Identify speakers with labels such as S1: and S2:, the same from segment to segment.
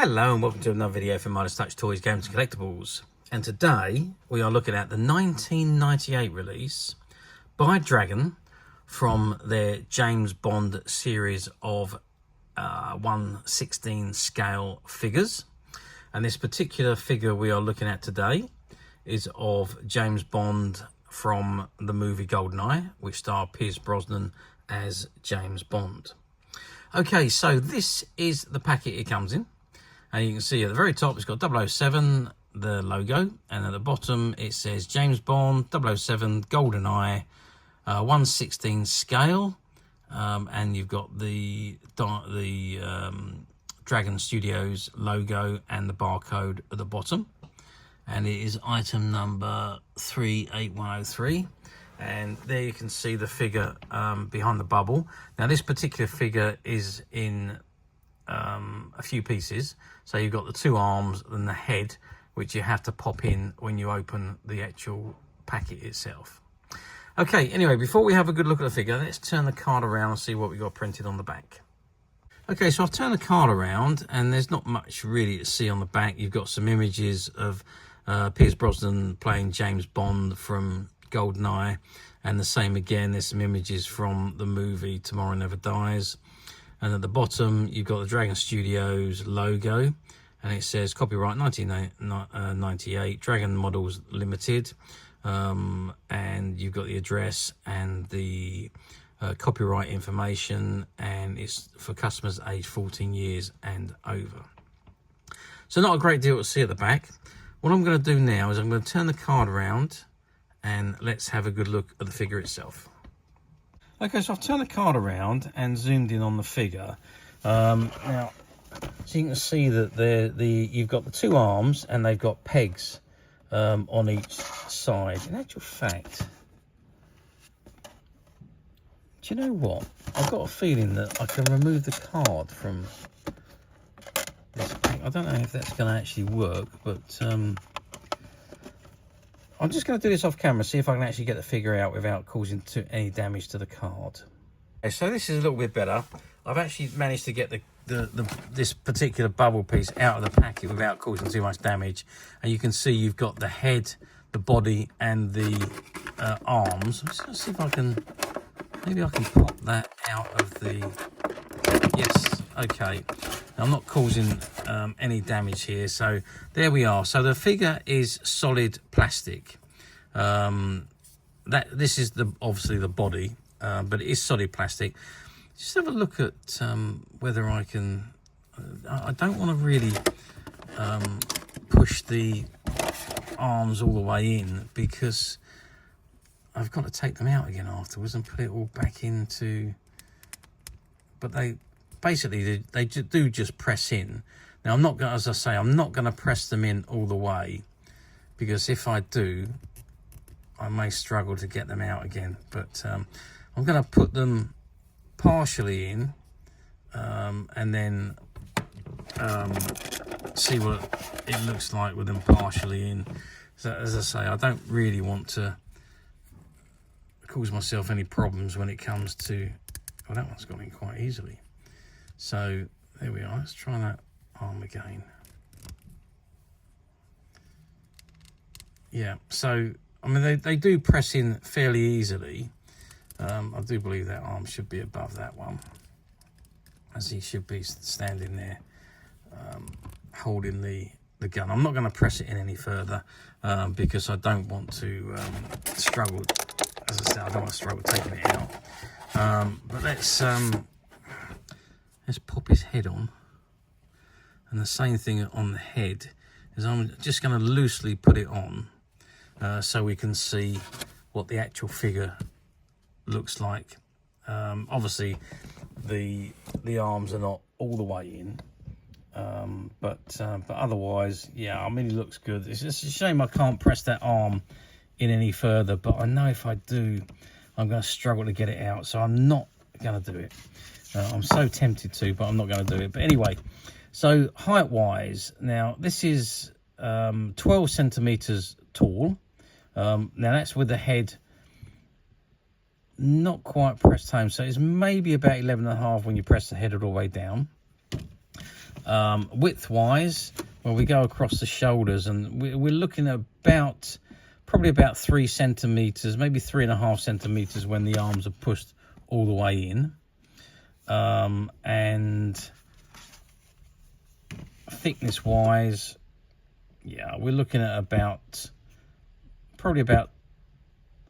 S1: Hello and welcome to another video from Midas Touch Toys, Games and Collectibles. And today we are looking at the 1998 release by Dragon from their James Bond series of 1/16 scale figures. And this particular figure we are looking at today is of James Bond from the movie Goldeneye, which starred Pierce Brosnan as James Bond. Okay, so this is the packet it comes in. And you can see at the very top, it's got 007, the logo. And at the bottom, it says James Bond, 007, Goldeneye, 1/16 scale. And you've got the Dragon Studios logo and the barcode at the bottom. And it is item number 38103. And there you can see the figure behind the bubble. Now, this particular figure is in a few pieces. So you've got the two arms and the head, which you have to pop in when you open the actual packet itself. Okay, anyway, before we have a good look at the figure, let's turn the card around and see what we got printed on the back. Okay, so I've turned the card around and there's not much really to see on the back. You've got some images of Pierce Brosnan playing James Bond from Goldeneye, and the same again, there's some images from the movie Tomorrow Never Dies. And at the bottom, you've got the Dragon Studios logo, and it says copyright 1998, Dragon Models Limited. And you've got the address and the copyright information, and it's for customers aged 14 years and over. So not a great deal to see at the back. What I'm going to do now is I'm going to turn the card around and let's have a good look at the figure itself. Okay, so I've turned the card around and zoomed in on the figure. Now, so you can see that you've got the two arms and they've got pegs on each side. In actual fact, do you know what? I've got a feeling that I can remove the card from this pack. I don't know if that's going to actually work, but I'm just going to do this off camera, see if I can actually get the figure out without causing any damage to the card. Okay, so this is a little bit better. I've actually managed to get this particular bubble piece out of the packet without causing too much damage. And you can see you've got the head, the body, and the arms. I'm just going to see if I can, maybe I can pop that out of the, yes, okay. Now, I'm not causing any damage here, so there we are. So the figure is solid plastic. This is obviously the body, but it is solid plastic. Just have a look at whether I can. I don't want to really push the arms all the way in, because I've got to take them out again afterwards and put it all back into. But basically they do just press in. Now, I'm not going, as I say, I'm not going to press them in all the way, because if I do, I may struggle to get them out again. But I'm going to put them partially in and then see what it looks like with them partially in. So, as I say, I don't really want to cause myself any problems when it comes to, well, that one's got in quite easily. So there we are. Let's try that arm again. Yeah, so I mean they do press in fairly easily. I do believe that arm should be above that one, as he should be standing there holding the gun. I'm not going to press it in any further because I don't want to struggle. As I said, I don't want to struggle taking it out. But let's pop his head on. And the same thing on the head is I'm just going to loosely put it on so we can see what the actual figure looks like. Obviously the arms are not all the way in, but otherwise, yeah, I mean, it looks good. It's just a shame I can't press that arm in any further, but I know if I do, I'm going to struggle to get it out, so I'm not going to do it. I'm so tempted to, but I'm not going to do it. But anyway, so height wise, now this is 12 centimeters tall. Now that's with the head not quite pressed home, so it's maybe about 11.5 when you press the head all the way down. Width wise, well, we go across the shoulders, and we're looking at probably about 3 centimeters, maybe 3.5 centimeters when the arms are pushed all the way in. And thickness wise, yeah, we're looking at probably about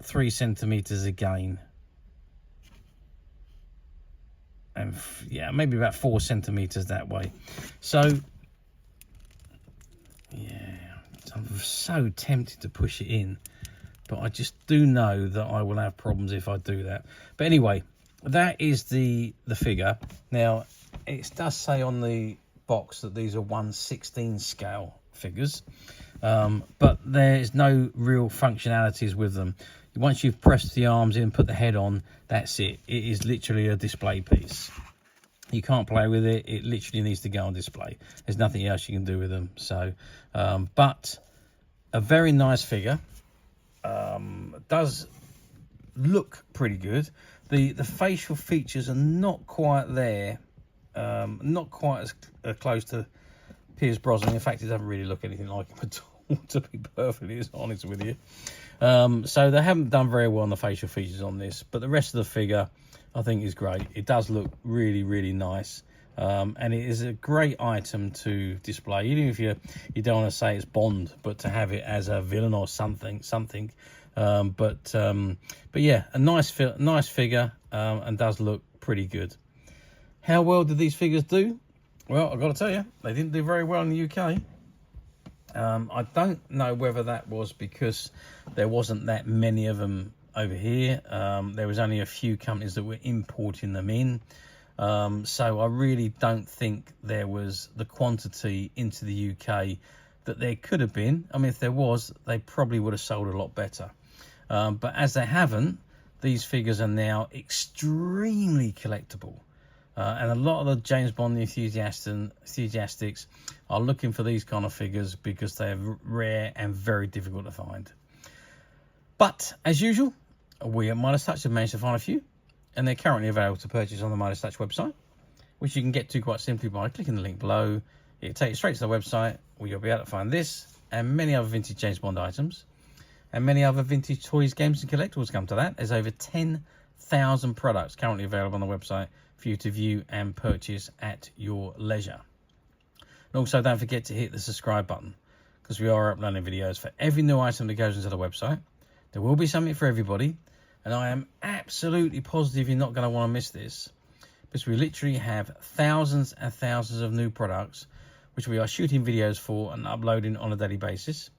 S1: 3 centimeters again. And yeah, maybe about 4 centimeters that way. So yeah, I'm so tempted to push it in, but I just do know that I will have problems if I do that. But anyway, that is the figure. Now, it does say on the box that these are 1/16 scale figures, but there's no real functionalities with them. Once you've pressed the arms in, put the head on, that's it. It is literally a display piece. You can't play with it. It literally needs to go on display. There's nothing else you can do with them. So, but a very nice figure. Does look pretty good. The facial features are not quite there. Not quite as close to Pierce Brosnan. In fact, it doesn't really look anything like him at all, to be perfectly honest with you. So they haven't done very well on the facial features on this, but the rest of the figure I think is great. It does look really, really nice, and it is a great item to display, even if you don't want to say it's Bond, but to have it as a villain or something. But yeah, a nice figure, and does look pretty good. How well did these figures do? Well, I've got to tell you, they didn't do very well in the UK. I don't know whether that was because there wasn't that many of them over here. There was only a few companies that were importing them in. So I really don't think there was the quantity into the UK that there could have been. I mean, if there was, they probably would have sold a lot better. But as they haven't, these figures are now extremely collectible. And a lot of the James Bond enthusiastics are looking for these kind of figures because they're rare and very difficult to find. But as usual, we at Midas Touch have managed to find a few, and they're currently available to purchase on the Midas Touch website, which you can get to quite simply by clicking the link below. It'll take you straight to the website where you'll be able to find this and many other vintage James Bond items, and many other vintage toys, games and collectibles come to that. There's over 10,000 products currently available on the website for you to view and purchase at your leisure. And also don't forget to hit the subscribe button, because we are uploading videos for every new item that goes into the website. There will be something for everybody, and I am absolutely positive you're not going to want to miss this, because we literally have thousands and thousands of new products which we are shooting videos for and uploading on a daily basis.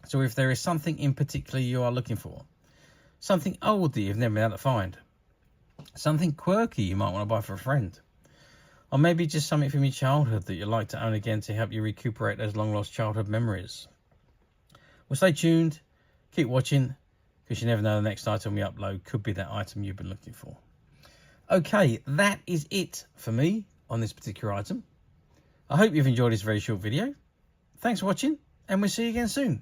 S1: So if there is something in particular you are looking for, something old that you've never been able to find, something quirky you might want to buy for a friend, or maybe just something from your childhood that you'd like to own again to help you recuperate those long lost childhood memories. Well, stay tuned, keep watching, because you never know, the next item we upload could be that item you've been looking for. Okay, that is it for me on this particular item. I hope you've enjoyed this very short video. Thanks for watching, and we'll see you again soon.